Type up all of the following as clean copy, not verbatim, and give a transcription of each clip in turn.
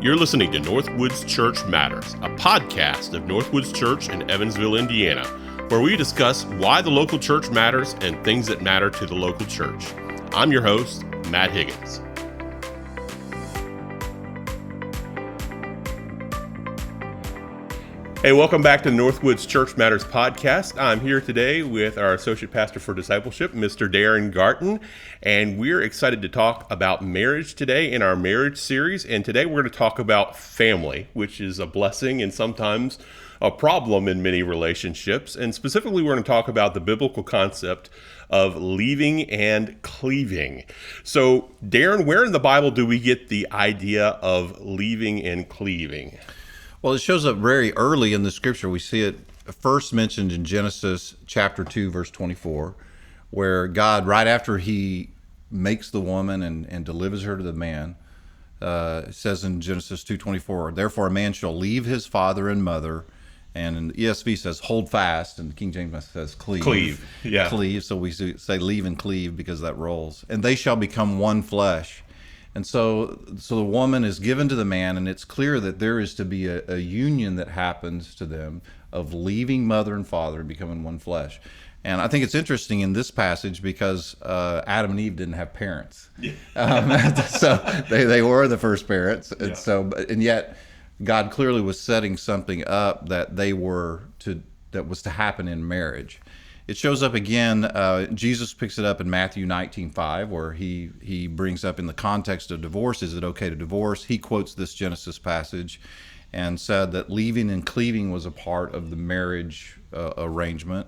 You're listening to Northwoods Church Matters, a podcast of Northwoods Church in Evansville, Indiana, where we discuss why the local church matters and things that matter to the local church. I'm your host, Matt Higgins. Hey, welcome back to the Northwoods Church Matters podcast. I'm here today with our Associate Pastor for Discipleship, Mr. Darren Garton, and we're excited to talk about marriage today in our marriage series. And today we're going to talk about family, which is a blessing and sometimes a problem in many relationships. And specifically, we're going to talk about the biblical concept of leaving and cleaving. So, Darren, where in the Bible do we get the idea of leaving and cleaving? Well, it shows up very early in the scripture. We see it first mentioned in Genesis chapter 2, verse 24, where God, right after he makes the woman and delivers her to the man, says in Genesis 2:24, therefore a man shall leave his father and mother, and in the ESV says hold fast, and the King James says cleave. Cleave, yeah. Cleave, so we say leave and cleave because that rolls. And they shall become one flesh. And so the woman is given to the man, and it's clear that there is to be a union that happens to them of leaving mother and father and becoming one flesh. And I think it's interesting in this passage because Adam and Eve didn't have parents. Yeah. So they were the first parents. And and yet God clearly was setting something up that that was to happen in marriage. It shows up again, Jesus picks it up in Matthew 19:5, where he brings up in the context of divorce, is it okay to divorce? He quotes this Genesis passage and said that leaving and cleaving was a part of the marriage arrangement.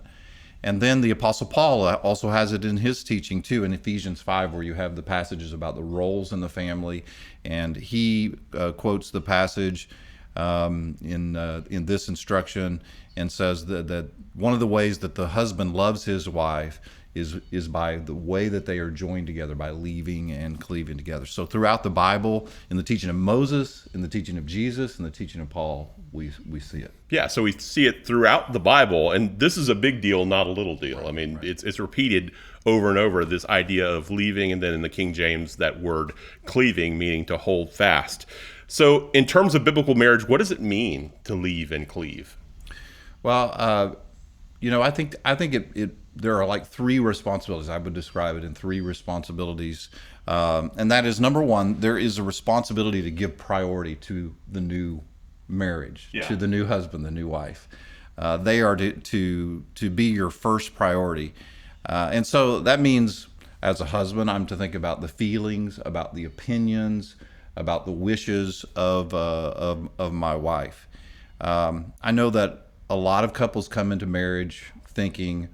And then the Apostle Paul also has it in his teaching too, in Ephesians 5, where you have the passages about the roles in the family. And he quotes the passage in this instruction and says that one of the ways that the husband loves his wife is by the way that they are joined together, by leaving and cleaving together. So throughout the Bible, in the teaching of Moses, in the teaching of Jesus, and the teaching of Paul, we see it. Yeah, so we see it throughout the Bible, and this is a big deal, not a little deal. Right, I mean, right. It's repeated over and over, this idea of leaving, and then in the King James, that word cleaving, meaning to hold fast. So in terms of biblical marriage, what does it mean to leave and cleave? Well, I think there are like three responsibilities. I would describe it in three responsibilities. And that is, number one, there is a responsibility to give priority to the new marriage, to the new husband, the new wife. They are to be your first priority. And so that means, as a husband, I'm to think about the feelings, about the opinions, about the wishes of my wife. I know that a lot of couples come into marriage thinking,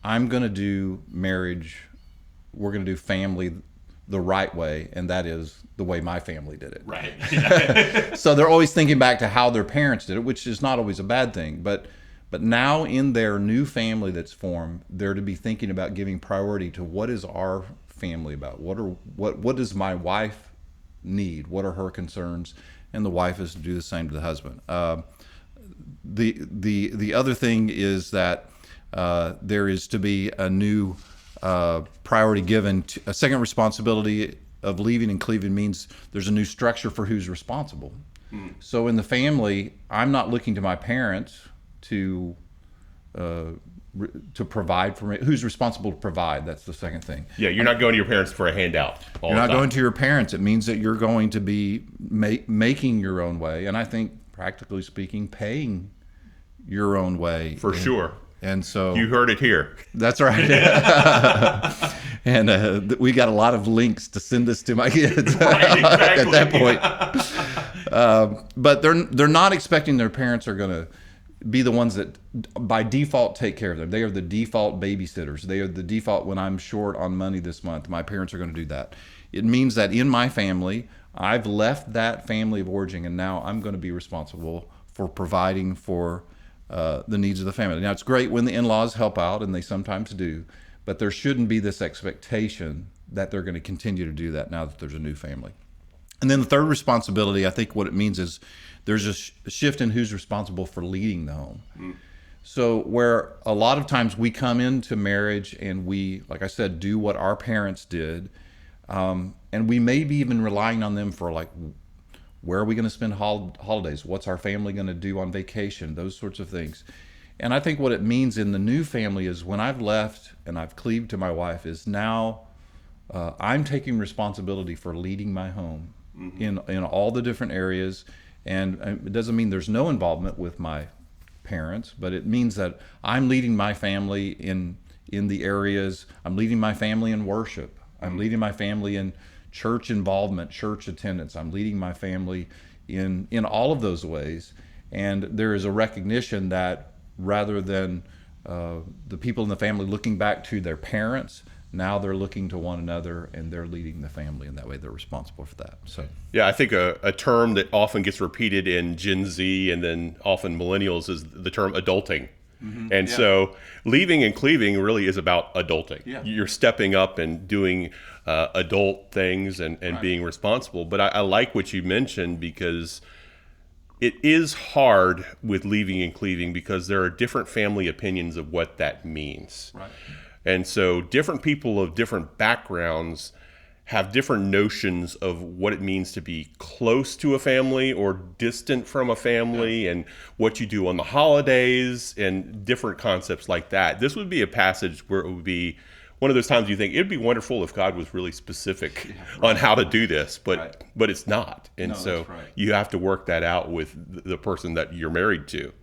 I'm going to do marriage, we're going to do family the right way, and that is the way my family did it. Right. So they're always thinking back to how their parents did it, which is not always a bad thing. But now in their new family that's formed, they're to be thinking about giving priority to what is our family about? What does my wife need? What are her concerns? And the wife is to do the same to the husband. The other thing is that there is to be a new priority given to a second responsibility of leaving and cleaving means there's a new structure for who's responsible. So in the family, I'm not looking to my parents to provide for me. Who's responsible to provide? That's the second thing. Yeah, you're not going to your parents for a handout all You're the not time. going to your parents. It means that you're going to be making your own way, and I think, practically speaking, paying your own way. For sure. And so You heard it here. that's right. And we got a lot of links to send this to my kids Right, exactly. at that point. But they're not expecting their parents are going to be the ones that by default take care of them. They are the default babysitters. They are the default, when I'm short on money this month, my parents are going to do that. It means that in my family, I've left that family of origin, and now I'm going to be responsible for providing for the needs of the family. Now, it's great when the in-laws help out, and they sometimes do, but there shouldn't be this expectation that they're going to continue to do that now that there's a new family. And then the third responsibility, I think what it means is there's a shift in who's responsible for leading the home. So where a lot of times we come into marriage and we, like I said, do what our parents did, and we may be even relying on them for like Where are we going to spend holidays? What's our family going to do on vacation? Those sorts of things. And I think what it means in the new family is when I've left and I've cleaved to my wife is now I'm taking responsibility for leading my home in all the different areas. And it doesn't mean there's no involvement with my parents, but it means that I'm leading my family in the areas. I'm leading my family in worship. I'm leading my family in church involvement, church attendance. I'm leading my family in all of those ways. And there is a recognition that rather than the people in the family looking back to their parents, now they're looking to one another and they're leading the family in that way. They're responsible for that. So Yeah, I think a term that often gets repeated in Gen Z and then often millennials is the term adulting. And so leaving and cleaving really is about adulting. Yeah. You're stepping up and doing adult things and being responsible. But I like what you mentioned because it is hard with leaving and cleaving because there are different family opinions of what that means. Right. And so different people of different backgrounds have different notions of what it means to be close to a family or distant from a family and what you do on the holidays and different concepts like that. This would be a passage where it would be one of those times you think it'd be wonderful if God was really specific on how to do this, but it's not. And No, so that's right. you have to work that out with the person that you're married to.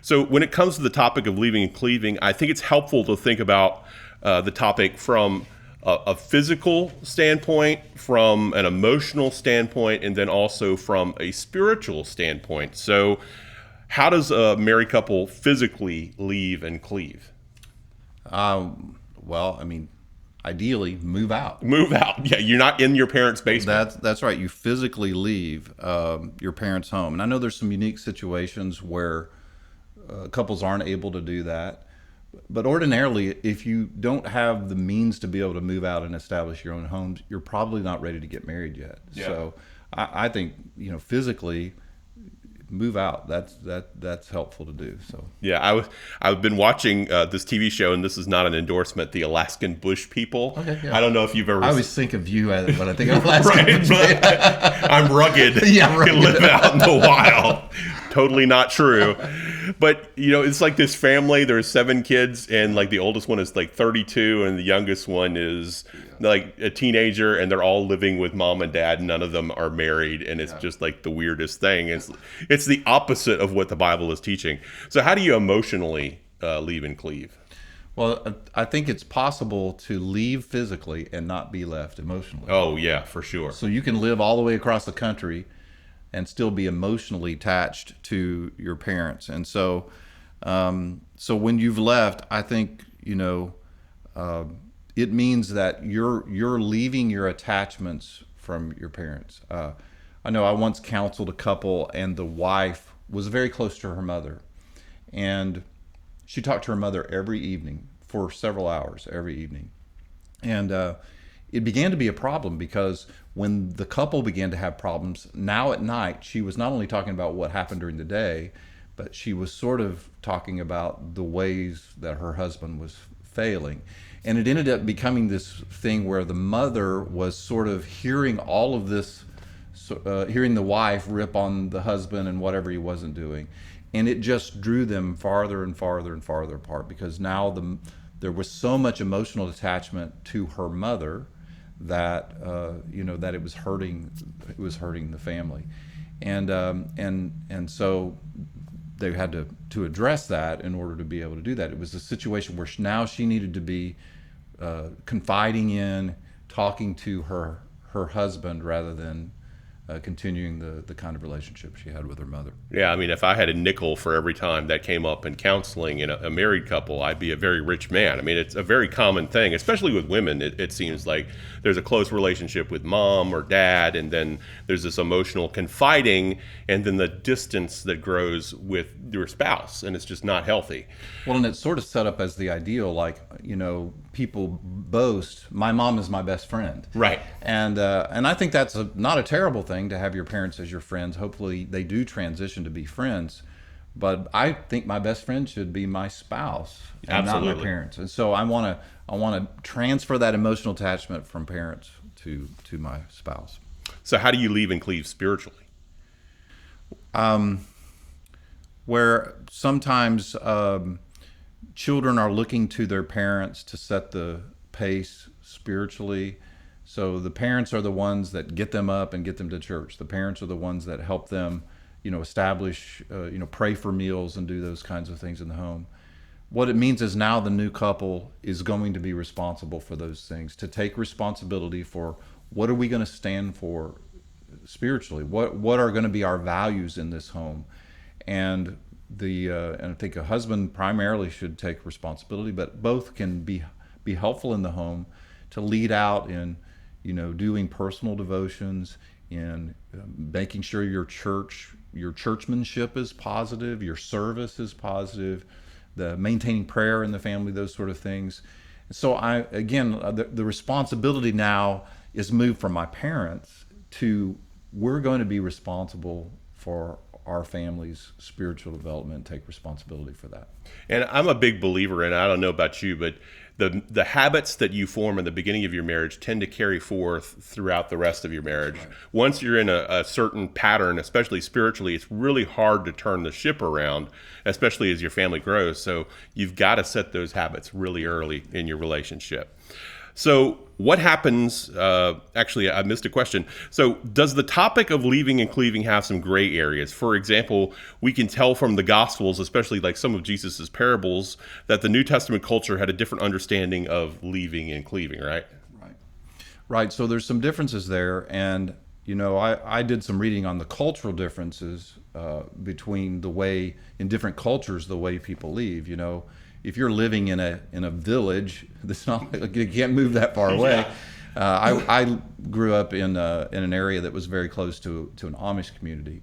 So when it comes to the topic of leaving and cleaving, I think it's helpful to think about the topic from a physical standpoint, from an emotional standpoint, and then also from a spiritual standpoint. So how does a married couple physically leave and cleave? Well, I mean, ideally, move out. Move out. Yeah, you're not in your parents' basement. That's right. You physically leave your parents' home. And I know there's some unique situations where couples aren't able to do that. But ordinarily, if you don't have the means to be able to move out and establish your own homes, you're probably not ready to get married yet. Yeah. So I think, physically move out. That's helpful to do. So Yeah, I've been watching this TV show, and this is not an endorsement. The Alaskan Bush People. Okay, yeah. I don't know if you've ever. I always think of you when I think of Alaska. I'm rugged. Yeah, rugged. Can live out in the wild. Totally not true. But it's like this family. There's 7 kids, and like the oldest one is like 32, and the youngest one is like a teenager, and they're all living with mom and dad. None of them are married, and it's just like the weirdest thing. It's the opposite of what the Bible is teaching. So how do you emotionally leave and cleave? Well, I think it's possible to leave physically and not be left emotionally. Oh yeah, for sure. So you can live all the way across the country and still be emotionally attached to your parents. And so, so when you've left, I think it means that you're leaving your attachments from your parents. I know I once counseled a couple, and the wife was very close to her mother, and she talked to her mother every evening for several hours every evening, and it began to be a problem because when the couple began to have problems, now at night, she was not only talking about what happened during the day, but she was sort of talking about the ways that her husband was failing. And it ended up becoming this thing where the mother was sort of hearing all of this, hearing the wife rip on the husband and whatever he wasn't doing. And it just drew them farther and farther and farther apart because now there was so much emotional attachment to her mother that that it was hurting the family, and so they had to address that in order to be able to do that. It was a situation where now she needed to be confiding in, talking to her husband rather than continuing the kind of relationship she had with her mother. Yeah, I mean, if I had a nickel for every time that came up in counseling in a married couple, I'd be a very rich man. I mean, it's a very common thing, especially with women. It seems like there's a close relationship with mom or dad, and then there's this emotional confiding, and then the distance that grows with your spouse, and it's just not healthy. Well, and it's sort of set up as the ideal, like, people boast, my mom is my best friend. Right. And I think that's not a terrible thing to have your parents as your friends. Hopefully they do transition to be friends, but I think my best friend should be my spouse and Absolutely. not my parents. And so I want to transfer that emotional attachment from parents to my spouse. So how do you leave and cleave spiritually? Where sometimes children are looking to their parents to set the pace spiritually. So the parents are the ones that get them up and get them to church. The parents are the ones that help them, establish, pray for meals and do those kinds of things in the home. What it means is now the new couple is going to be responsible for those things, to take responsibility for what are we going to stand for spiritually, what are going to be our values in this home, and and I think a husband primarily should take responsibility, but both can be helpful in the home to lead out in doing personal devotions, in making sure your churchmanship is positive, your service is positive, the maintaining prayer in the family, those sort of things. So the responsibility now is moved from my parents to we're going to be responsible for our family's spiritual development, take responsibility for that. And I'm a big believer in, I don't know about you, but the habits that you form in the beginning of your marriage tend to carry forth throughout the rest of your marriage. Right. Once you're in a certain pattern, especially spiritually, it's really hard to turn the ship around, especially as your family grows. So you've got to set those habits really early in your relationship. So what happens, actually, I missed a question. So does the topic of leaving and cleaving have some gray areas? For example, we can tell from the Gospels, especially like some of Jesus's parables, that the New Testament culture had a different understanding of leaving and cleaving, right? Right. So there's some differences there. And, I did some reading on the cultural differences between in different cultures, the way people leave. If you're living in a village, it's not like you can't move that far away. Yeah. I grew up in an area that was very close to an Amish community,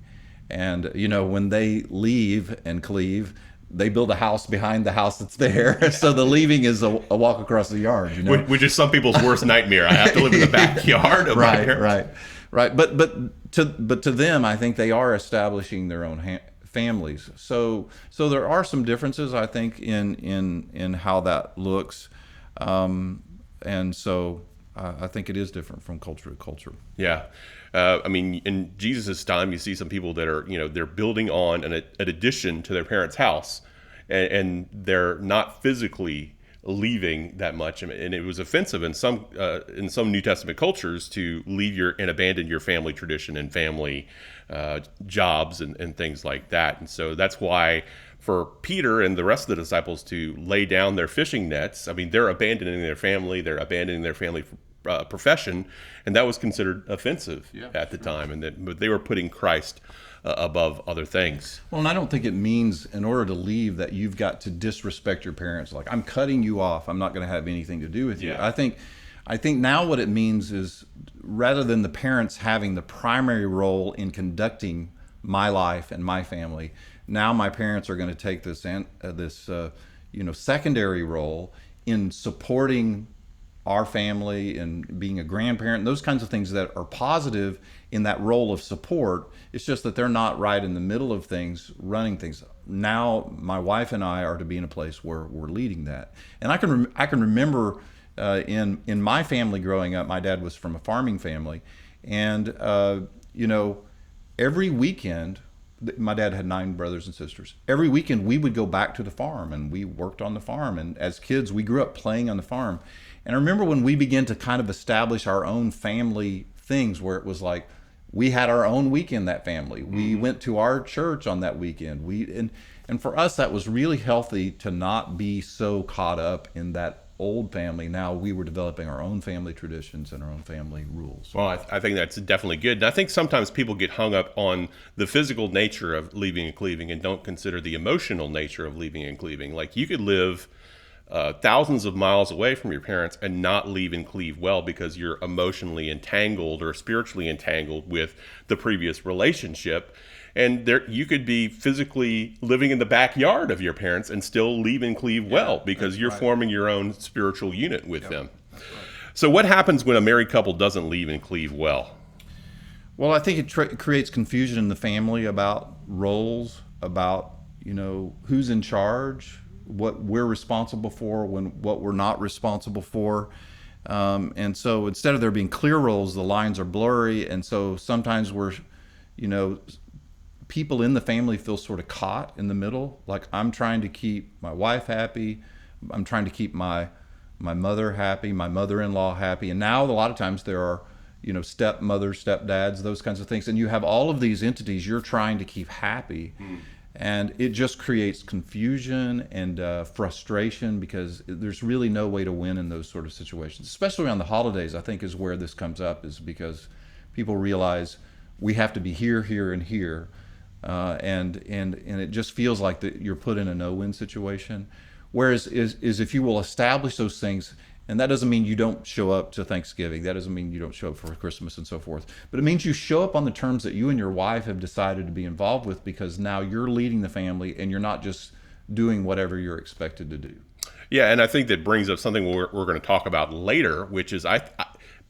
and when they leave and cleave, they build a house behind the house that's there. Yeah. So the leaving is a walk across the yard. Which is some people's worst nightmare. I have to live in the backyard of my parents. Right. But to them, I think they are establishing their own families. So there are some differences, I think, in how that looks, and so I think it is different from culture to culture. Yeah, in Jesus' time, you see some people that are they're building on an addition to their parents' house, and they're not physically leaving that much, and it was offensive in some New Testament cultures to leave and abandon your family tradition and family jobs and things like that. And so that's why for Peter and the rest of the disciples to lay down their fishing nets, they're abandoning their family, they're abandoning their family profession, and that was considered offensive at the time, but they were putting Christ above other things. Well, and I don't think it means in order to leave that you've got to disrespect your parents. Like, I'm cutting you off, I'm not going to have anything to do with you. I think now what it means is, rather than the parents having the primary role in conducting my life and my family, now my parents are going to take this secondary role in supporting our family and being a grandparent, and those kinds of things that are positive in that role of support. It's just that they're not right in the middle of things, running things. Now my wife and I are to be in a place where we're leading that. And I can remember in my family growing up, my dad was from a farming family, and every weekend, my dad had 9 brothers and sisters. Every weekend we would go back to the farm and we worked on the farm. And as kids, we grew up playing on the farm. And I remember when we began to kind of establish our own family things, where it was like we had our own weekend, that family. We went to our church on that weekend. And for us, that was really healthy to not be so caught up in that old family. Now we were developing our own family traditions and our own family rules. Well, I think that's definitely good. And I think sometimes people get hung up on the physical nature of leaving and cleaving and don't consider the emotional nature of leaving and cleaving. Like, you could live thousands of miles away from your parents and not leave and cleave well because you're emotionally entangled or spiritually entangled with the previous relationship. And you could be physically living in the backyard of your parents and still leave and cleave well because you're forming your own spiritual unit with them. Right. So what happens when a married couple doesn't leave and cleave well? Well, I think it creates confusion in the family about roles, about who's in charge, what we're responsible for, what we're not responsible for. And so instead of there being clear roles, the lines are blurry. And so sometimes we're, people in the family feel sort of caught in the middle. Like, I'm trying to keep my wife happy, I'm trying to keep my mother happy, my mother-in-law happy, and now a lot of times there are, stepmothers, stepdads, those kinds of things, and you have all of these entities you're trying to keep happy. And it just creates confusion and frustration, because there's really no way to win in those sort of situations. Especially around the holidays, I think, is where this comes up, is because people realize we have to be here, here, and here, and it just feels like that you're put in a no-win situation. Whereas is if you will establish those things. And that doesn't mean you don't show up to Thanksgiving. That doesn't mean you don't show up for Christmas and so forth. But it means you show up on the terms that you and your wife have decided to be involved with, because now you're leading the family and you're not just doing whatever you're expected to do. Yeah, and I think that brings up something we're going to talk about later, which is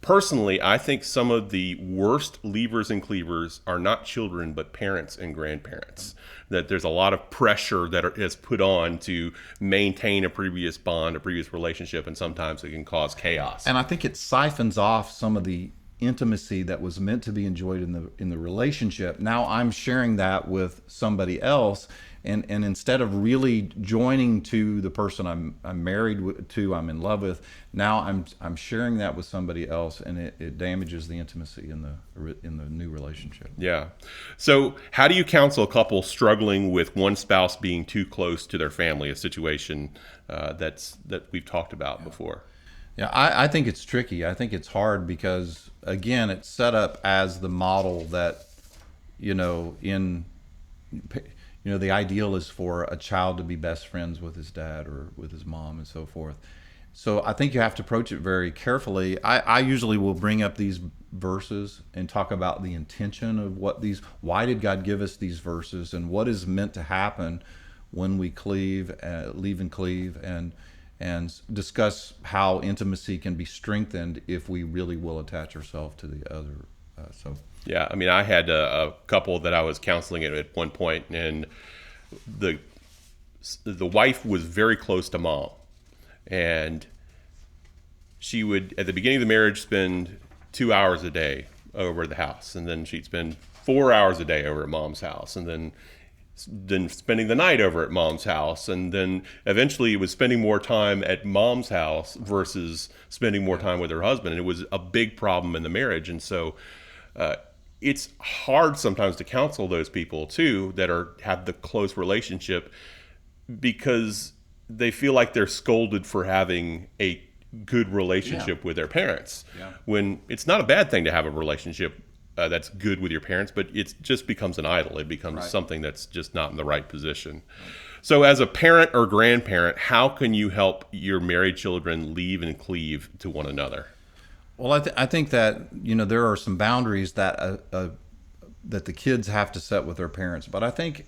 personally, I think some of the worst leavers and cleavers are not children, but parents and grandparents. That there's a lot of pressure that is put on to maintain a previous bond, a previous relationship, and sometimes it can cause chaos. And I think it siphons off some of the intimacy that was meant to be enjoyed in the relationship. Now I'm sharing that with somebody else, and instead of really joining to the person I'm married to, I'm in love with, now I'm sharing that with somebody else, and it damages the intimacy in the new relationship. Yeah. So how do you counsel a couple struggling with one spouse being too close to their family, a situation that we've talked about before? Yeah, I think it's tricky. I think it's hard because, again, it's set up as the model that, the ideal is for a child to be best friends with his dad or with his mom and so forth. So I think you have to approach it very carefully. I usually will bring up these verses and talk about the intention of why did God give us these verses, and what is meant to happen when we leave and cleave, and discuss how intimacy can be strengthened if we really will attach ourselves to the other. Yeah, I mean, I had a couple that I was counseling at one point, and the wife was very close to mom, and she would, at the beginning of the marriage, spend 2 hours a day over at the house, and then she'd spend 4 hours a day over at mom's house, and then spending the night over at mom's house, and then eventually it was spending more time at mom's house versus spending more time with her husband, and it was a big problem in the marriage. And so it's hard sometimes to counsel those people too that have the close relationship, because they feel like they're scolded for having a good relationship with their parents, when it's not a bad thing to have a relationship that's good with your parents, but it just becomes an idol. It becomes something that's just not in the right position. So as a parent or grandparent, how can you help your married children leave and cleave to one another? Well, I think that there are some boundaries that that the kids have to set with their parents, but I think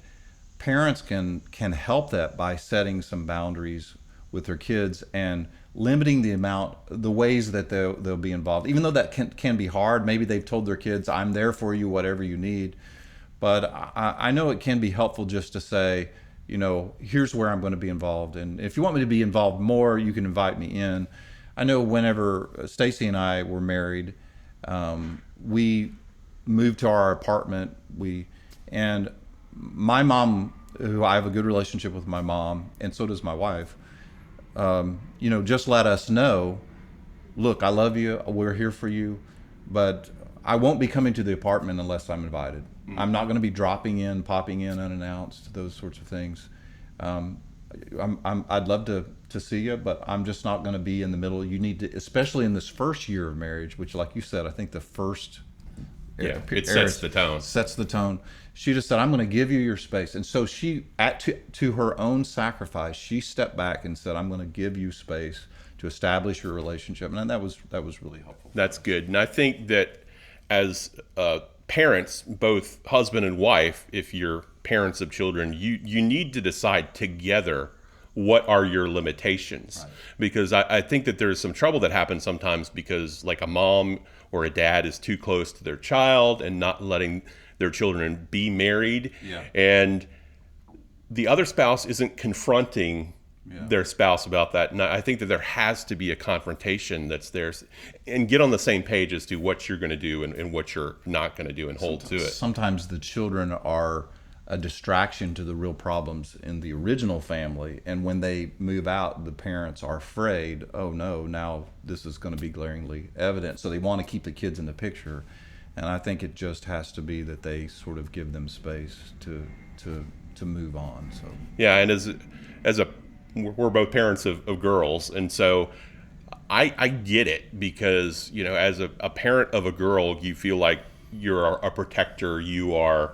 parents can help that by setting some boundaries with their kids and limiting the ways that they'll be involved. Even though that can be hard, maybe they've told their kids, "I'm there for you, whatever you need." But I know it can be helpful just to say, here's where I'm going to be involved, and if you want me to be involved more, you can invite me in. I know whenever Stacy and I were married, we moved to our apartment. And my mom, who I have a good relationship with my mom, and so does my wife, just let us know, look, I love you, we're here for you, but I won't be coming to the apartment unless I'm invited. I'm not going to be popping in unannounced, those sorts of things. I'd love to see you, but I'm just not going to be in the middle. You need to, especially in this first year of marriage, which, like you said, I think the first it sets the tone. Sets the tone. She just said, "I'm going to give you your space," and so she, to her own sacrifice, she stepped back and said, "I'm going to give you space to establish your relationship," and that was really helpful. That's good, and I think that as parents, both husband and wife, if you're parents of children, you need to decide together what are your limitations. Right. Because I think that there's some trouble that happens sometimes because, like, a mom or a dad is too close to their child and not letting their children be married. Yeah. And the other spouse isn't confronting their spouse about that. And I think that there has to be a confrontation that's there, and get on the same page as to what you're going to do and what you're not going to do, and hold to it. Sometimes the children are a distraction to the real problems in the original family, and when they move out, the parents are afraid, oh no, now this is going to be glaringly evident, so they want to keep the kids in the picture. And I think it just has to be that they sort of give them space to move on. So yeah, and we're both parents of girls, and so I get it, because as a parent of a girl, you feel like you're a protector. You are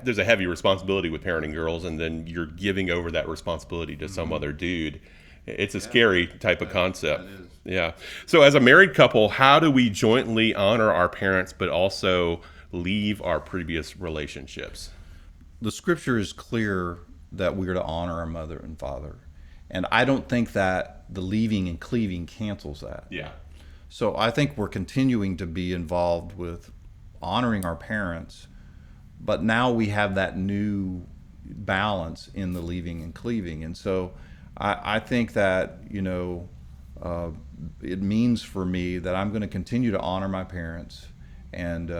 there's a heavy responsibility with parenting girls, and then you're giving over that responsibility to some other dude. It's a scary type of concept. Yeah. So as a married couple, how do we jointly honor our parents but also leave our previous relationships? The scripture is clear that we are to honor our mother and father. And I don't think that the leaving and cleaving cancels that. Yeah. So I think we're continuing to be involved with honoring our parents, but now we have that new balance in the leaving and cleaving. And so I think that, it means for me that I'm going to continue to honor my parents and,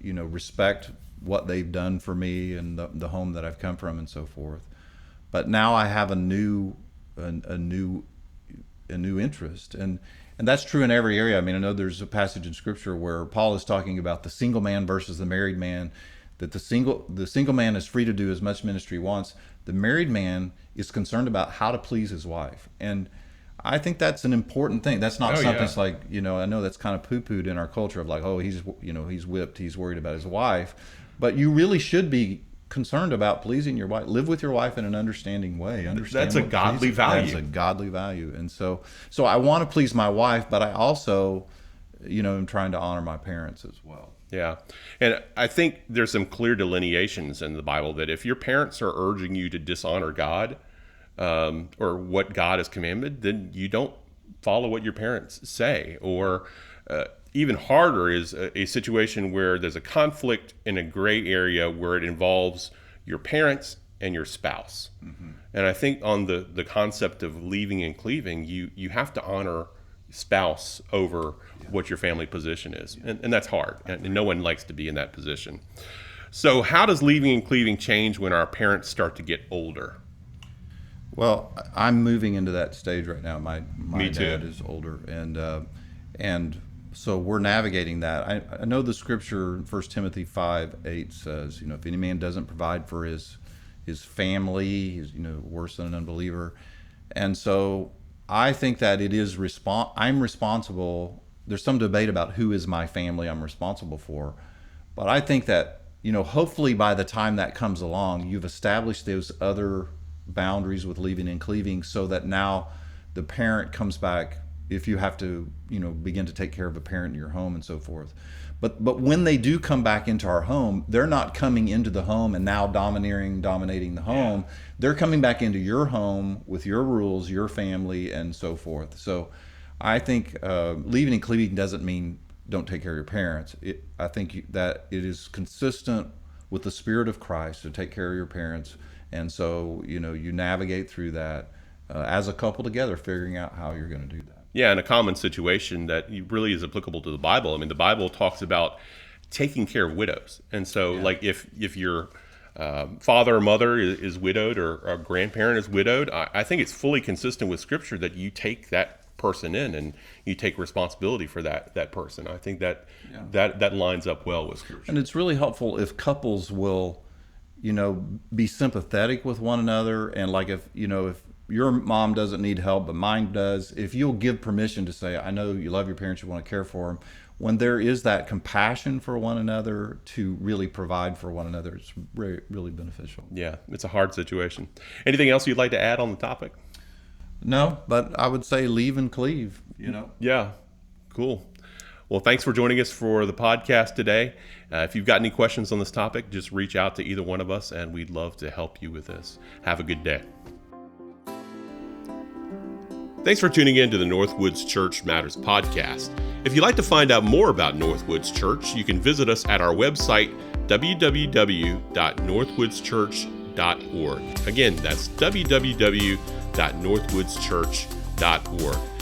respect what they've done for me and the home that I've come from and so forth. But now I have a new interest, and that's true in every area. I mean, I know there's a passage in Scripture where Paul is talking about the single man versus the married man, that the single man is free to do as much ministry he wants. The married man is concerned about how to please his wife, and I think that's an important thing. That's not something that's like, I know that's kind of poo-pooed in our culture of like, oh, he's whipped, he's worried about his wife, but you really should be concerned about pleasing your wife. Live with your wife in an understanding way. That's a godly value. That's a godly value. And so I want to please my wife, but I also, am trying to honor my parents as well. Yeah. And I think there's some clear delineations in the Bible that if your parents are urging you to dishonor God, or what God has commanded, then you don't follow what your parents say. Or even harder is a situation where there's a conflict in a gray area where it involves your parents and your spouse. Mm-hmm. And I think on the concept of leaving and cleaving, you have to honor spouse over what your family position is. And that's hard. And no one likes to be in that position. So how does leaving and cleaving change when our parents start to get older? Well, I'm moving into that stage right now. My Me too. dad is older, and so we're navigating that. I know the scripture, 1 Timothy 5:8 says, if any man doesn't provide for his family, he's worse than an unbeliever. And so I think that it is I'm responsible. There's some debate about who is my family I'm responsible for, but I think that hopefully by the time that comes along, you've established those other boundaries with leaving and cleaving, so that now the parent comes back if you have to begin to take care of a parent in your home and so forth. But when they do come back into our home, they're not coming into the home and now dominating the home. Yeah. They're coming back into your home with your rules, your family, and so forth. So I think leaving and cleaving doesn't mean don't take care of your parents. I think that it is consistent with the Spirit of Christ to take care of your parents. And so, you navigate through that as a couple together, figuring out how you're going to do that. Yeah, and a common situation that really is applicable to the Bible. I mean, the Bible talks about taking care of widows. And so, like, if your father or mother is widowed, or a grandparent is widowed, I think it's fully consistent with Scripture that you take that person in and you take responsibility for that person. I think that lines up well with Scripture. And it's really helpful if couples will be sympathetic with one another, and like if your mom doesn't need help but mine does, if you'll give permission to say, I know you love your parents, you want to care for them, when there is that compassion for one another to really provide for one another, it's really, really beneficial. Yeah, it's a hard situation. Anything else you'd like to add on the topic? No, but I would say leave and cleave, Yeah, cool. Well, thanks for joining us for the podcast today. If you've got any questions on this topic, just reach out to either one of us, and we'd love to help you with this. Have a good day. Thanks for tuning in to the Northwoods Church Matters podcast. If you'd like to find out more about Northwoods Church, you can visit us at our website, www.northwoodschurch.com. www.northwoodschurch.org. Again, that's www.northwoodschurch.org.